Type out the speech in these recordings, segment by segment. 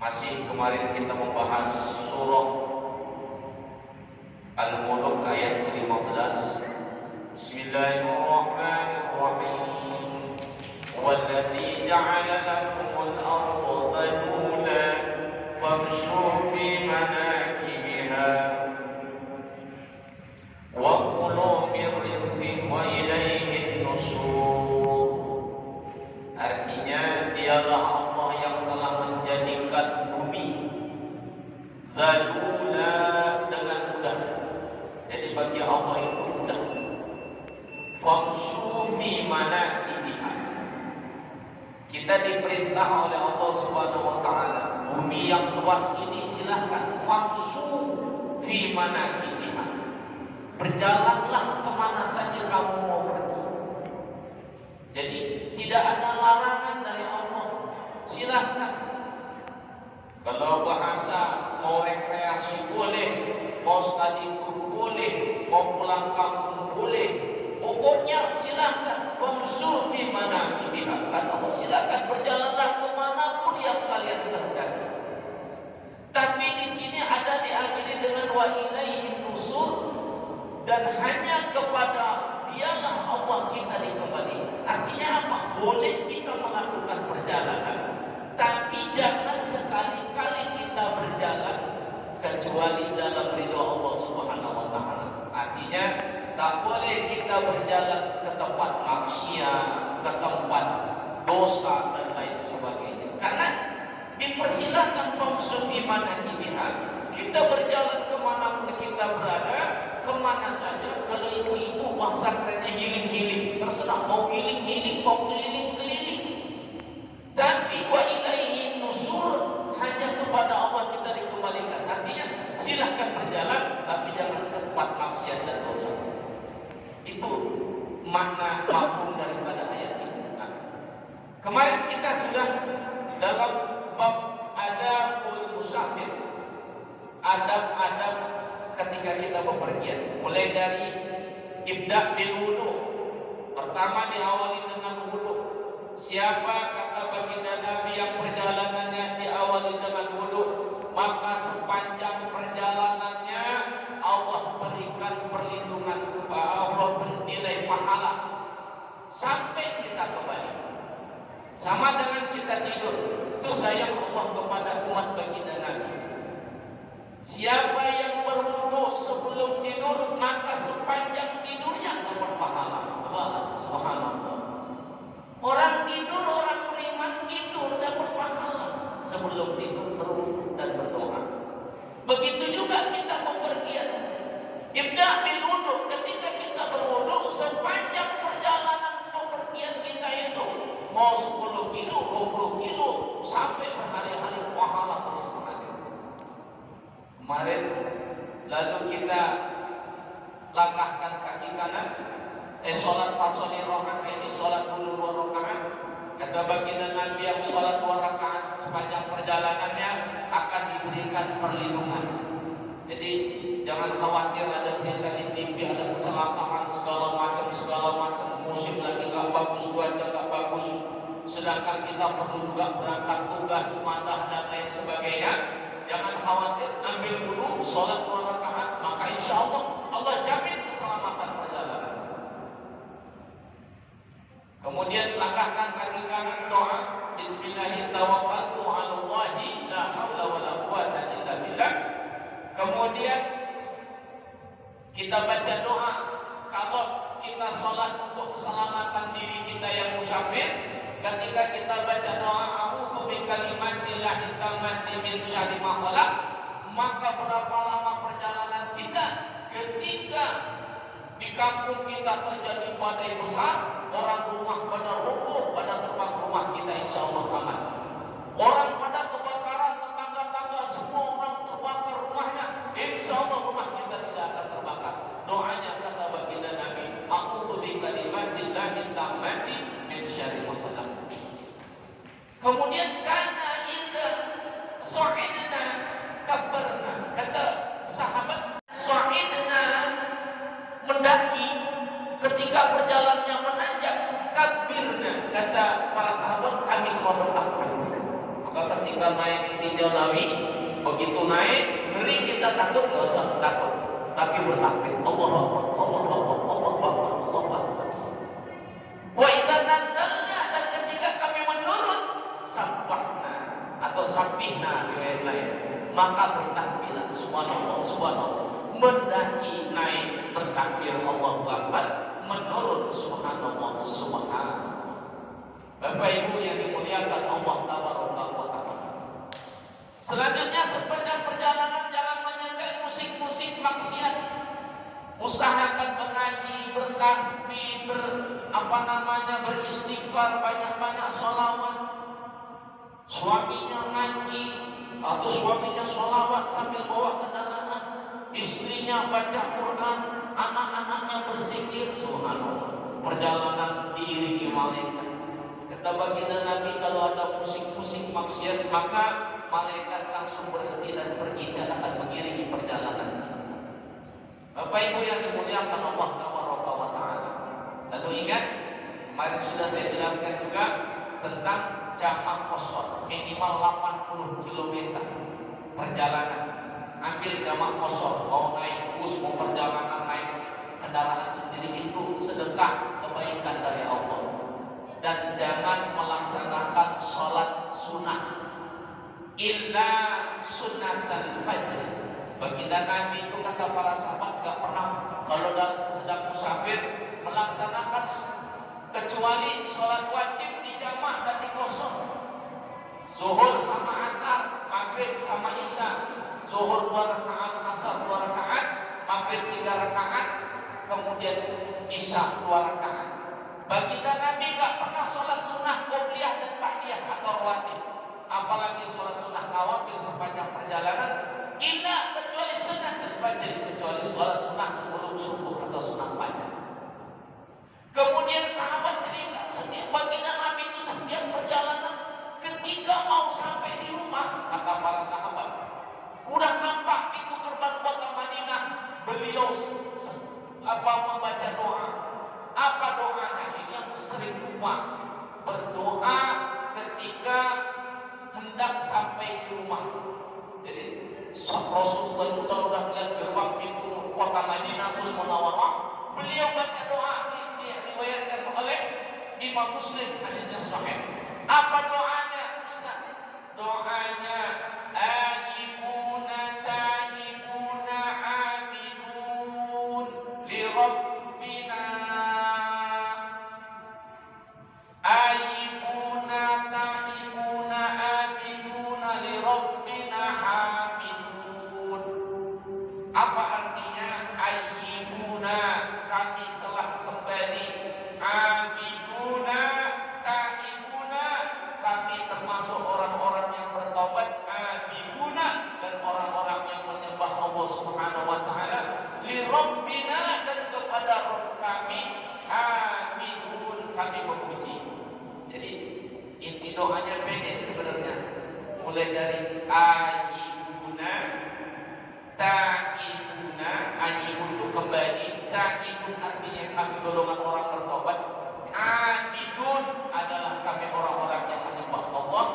Masih kemarin kita membahas surah Al-Mulk ayat ke-15. Bismillahirrahmanirrahim. Walladzi ja'ala lakumul arda dhalulan famshu fi manakibiha wa kulu min rizqihi wa ilaihin nusyur. Artinya dialah Allah yang telah menjadikan bumi dzalula dengan mudah. Jadi bagi Allah itu mudah. Famshu fi manakibiha. Kita diperintah oleh Allah Subhanahu wa taala, bumi yang luas ini silahkan famshu fi manakibiha. Berjalanlah kemana saja kamu mau pergi. Jadi tidak ada larangan dari Allah. Silahkan. Kalau bahasa mau rekreasi boleh, mau study tour boleh, mau pulang kampung boleh. Pokoknya silahkan. Famshu fi manakibiha. Kata Allah, silahkan berjalanlah kemanapun yang kalian kehendaki. Tapi di sini ada diakhiri dengan wa ilaihin nusur, dan hanya kepada dialah Allah kita dikembalikan. Artinya apa? Boleh kita melakukan perjalanan, tapi jangan sekali-kali kita berjalan kecuali dalam ridho Allah Subhanahu wa taala. Artinya tak boleh kita berjalan ke tempat maksiat, ke tempat dosa dan lain sebagainya. Karena dipersilahkan famshu fi manakibiha. Kita berjalan kemanapun kita berada, kemana saja. Kalau ibu-ibu bahasa kerennya healing-healing, terserah mau healing-healing, mau keliling-keliling. Tapi wa ilaihi nusur, hanya kepada Allah kita dikembalikan. Artinya silahkan berjalan, tapi jangan ke tempat maksiat dan dosa. Itu makna mafhum daripada ayat ini. Nah, kemarin kita sudah dalam bab adabul musafir, adab-adab ketika kita bepergian, mulai dari ibda bil wudu. Pertama diawali dengan wudu. Siapa kata baginda Nabi yang perjalanannya diawali dengan wudu, maka sepanjang perjalanannya Allah berikan perlindungan kepada Allah, bernilai pahala sampai kita kembali. Sama dengan kita tidur, itu sayang Allah kepada umat baginda Nabi. Siapa yang berwudu sebelum tidur, maka sepanjang tidurnya dapat pahala. Subhanallah. Orang tidur, orang beriman tidur dapat pahala sebelum tidur, berwudu dan berdoa. Begitu juga kita bepergian. Ibda bil wudu, ketika kita berwudu, sepanjang perjalanan bepergian kita itu mau 10 kilo, 20 kilo, sampai berhari-hari pahala terus mengalir. Kemarin lalu kita langkahkan kaki kanan, sholat fasoli rokaat ini, sholat dulu 2 rakaat. Kata baginda Nabi yang sholat 2 rakaat sepanjang perjalanannya akan diberikan perlindungan. Jadi jangan khawatir ada berita di TV, ada kecelakaan segala macam, musim lagi nggak bagus, cuaca nggak bagus, sedangkan kita perlu juga berangkat tugas, madah dan lain sebagainya. Jangan khawatir, ambil wudu, sholat 2 rakaat, maka insya Allah Allah jamin keselamatan perjalanan. Kemudian langkahkan kaki kanan, doa Bismillahirrahmanirrahim, tawakkaltu 'alallahi la haula wala quwwata illa billah. Kemudian kita baca doa kalau kita sholat untuk keselamatan diri kita yang musafir. Ketika kita baca doa a'udzu bikalimatillahi tammati min syarri ma khalaq, maka berapa lama perjalanan kita ketika di kampung kita terjadi badai besar, orang rumah pada roboh, pada terbang rumah kita insya Allah aman. Orang pada kebakaran, tetangga-tangga semua orang terbakar rumahnya, insya Allah rumah kita tidak akan terbakar. Doanya kata baginda Nabi, a'udzu bikalimatillahi tammati min syarri ma khalaq. Kemudian karena itu sa'idna kabarna, kata sahabat, sa'idna mendaki, ketika perjalanannya menanjak, kabirna, kata para sahabat, kami selalu takbir. Maka ketika naik Sidil Nabi, begitu naik, ngeri kita takut, nggak usah takut, tapi bertakbir, Allahu Akbar, Allahu Akbar, Allahu Akbar, Allahu Akbar. Wa idza nazalna, dan ketika kami menurun, sabbahna atau sabbihna riwayat lain, maka bertasbihlah, subhanallah, subhanallah. Mendaki naik bertakbir Allahu Akbar, menurun subhanallah, subhanallah. Bapak Ibu yang dimuliakan Allah Tabaraka wa Ta'ala. Selanjutnya, sepanjang perjalanan jangan menyantai musik-musik maksiat. Usahakan mengaji, bertasbih, beristighfar, banyak-banyak sholawat. Suaminya ngaji atau suaminya sholawat sambil bawa kendaraan, istrinya baca Quran, anak-anaknya berzikir, subhanallah. Perjalanan diiringi malaikat. Kata baginda Nabi, kalau ada musik-musik maksiat, maka malaikat langsung berhenti dan pergi, dan akan mengiringi perjalanan. Bapak Ibu yang dimuliakan Allah Taala. Lalu ingat, kemarin sudah saya jelaskan juga tentang jamak qashar, minimal 80 km perjalanan. Ambil jamak qashar, mau naik bus, mau perjalanan naik kendaraan sendiri, itu sedekah kebaikan dari Allah. Dan jangan melaksanakan sholat sunnah illa sunnatal fajr. Baginda Nabi itu, kata para sahabat, gak pernah kalau sedang musafir melaksanakan kecuali sholat wajib di jamak dan di qashar. Zuhur sama asar, maghrib sama isya. Zuhur 2 rakaat, asar 2 rakaat, maghrib 3 rakaat, kemudian isya 2 rakaat. Baginda Nabi gak pernah sholat sunnah qobliyah dan ba'diyah atau rawatib, apalagi sholat sunnah nawafil sepanjang perjalanan, illa kecuali sunnah dan fajr, kecuali sholat sunnah sebelum subuh atau sunnah fajar. Kemudian sahabat cerita, setiap baginda Nabi itu setiap perjalanan, ketika mau sampai di rumah, kata para sahabat, udah nampak pintu gerbang kota Madinah, beliau membaca doa. Apa doanya? Ini yang sering lupa berdoa ketika hendak sampai di rumah. Jadi Rasulullah itu kalau sudah melihat gerbang pintu kota Madinatul Munawwarah, beliau baca doa. Diriwayatkan oleh Imam Muslim, hadisnya sahih. Apa doanya, Ustaz? Doanya ajibuna taibuna abidun li rabbina. Aibuna taibuna abiduna li rabbina hamidun. Apa artinya aibuna? Kami telah kembali. Abiduna taibuna, kami termasuk orang-orang yang bertobat. Abiduna, dan orang-orang yang menyembah Allah Subhanahu wa Ta'ala. Li rabbina, dan kepada Rabb kami. Hamidun, kami memuji. Jadi inti doanya pendek sebenarnya, mulai dari ayibuna, taibuna. Ayibun itu kembali, taibun artinya kami golongan orang bertobat, abidun adalah kami orang-orang yang menyembah Allah.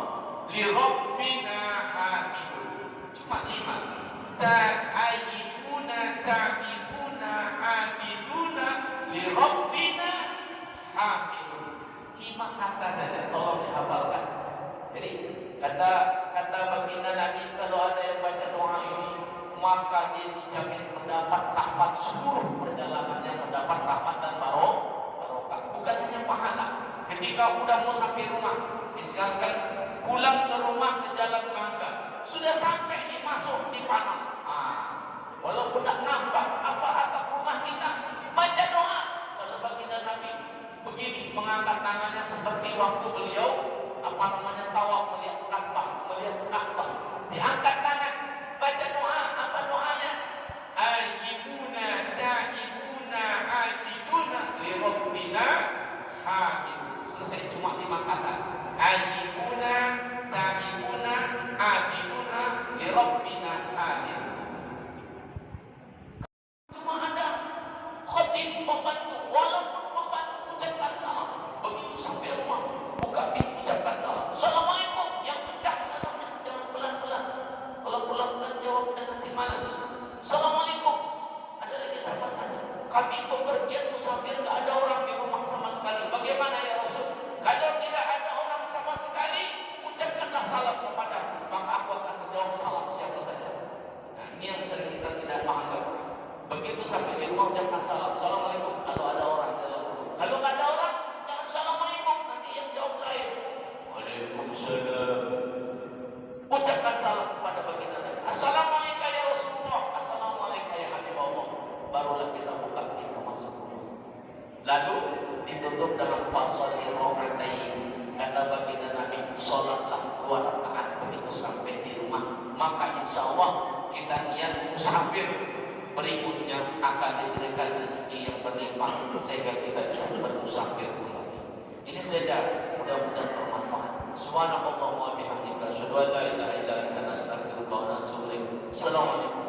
Li rabbina hamidun, cuma 5. Ayibuna, taibuna, abiduna, li rabbina hamidun. 5 kata saja, tolong dihafalkan. Jadi kata baginda Nabi, kalau ada yang baca doa ini, maka dia dijamin mendapat rahmat seluruh perjalanannya, mendapat rahmat dan barokah. Bukan hanya pahala. Ketika udah mau sampai rumah, misalkan pulang ke rumah ke Jalan Mangga, sudah sampai masuk di Panang. Walaupun tidak nampak apa atap rumah kita, baca doa. Kalau baginda Nabi begini, mengangkat tangannya seperti waktu beliau tawaf melihat Ka'bah, diangkat tangan, baca doa. Apa doanya? Ayyibuna ta'ibuna abiduna li rabbina hamidun. Selesai, cuma 5 kata. Ayyibuna ta'ibuna abiduna li rabbina hamidun. Cuma ada khatib pembantu, walaupun pembantu ucapkan salam, begitu sampai rumah buka pintu ucapkan salam, assalamualaikum, yang pecah salam kepada, maka aku akan menjawab salam siapa saja. Nah, ini yang sering kita tidak paham. Begitu sampai di rumah ucapkan salam, assalamualaikum kalau ada orang di dalam rumah. Kalau nggak ada orang, jangan assalamualaikum, nanti yang jawab lain. Waalaikumsalam. Ucapkan salam kepada baginda Nabi. Assalamualaikum ya Rasulullah, assalamualaikum ya Habibullah. Barulah kita buka pintu masuk rumah. Lalu ditutup dengan fasholli raka'atain. Kata baginda Nabi, sholatlah 2 rakaat begitu sampai di rumah. Maka insya Allah kita niat musafir, berikutnya akan diberikan rezeki yang berlimpah sehingga kita bisa bermusafir kembali. Ini saja, mudah-mudahan bermanfaat. Subhanallah wa bihamdika, asyhadu an la ilaha illa anta, astaghfiruka wa atubu ilaik. Assalamualaikum.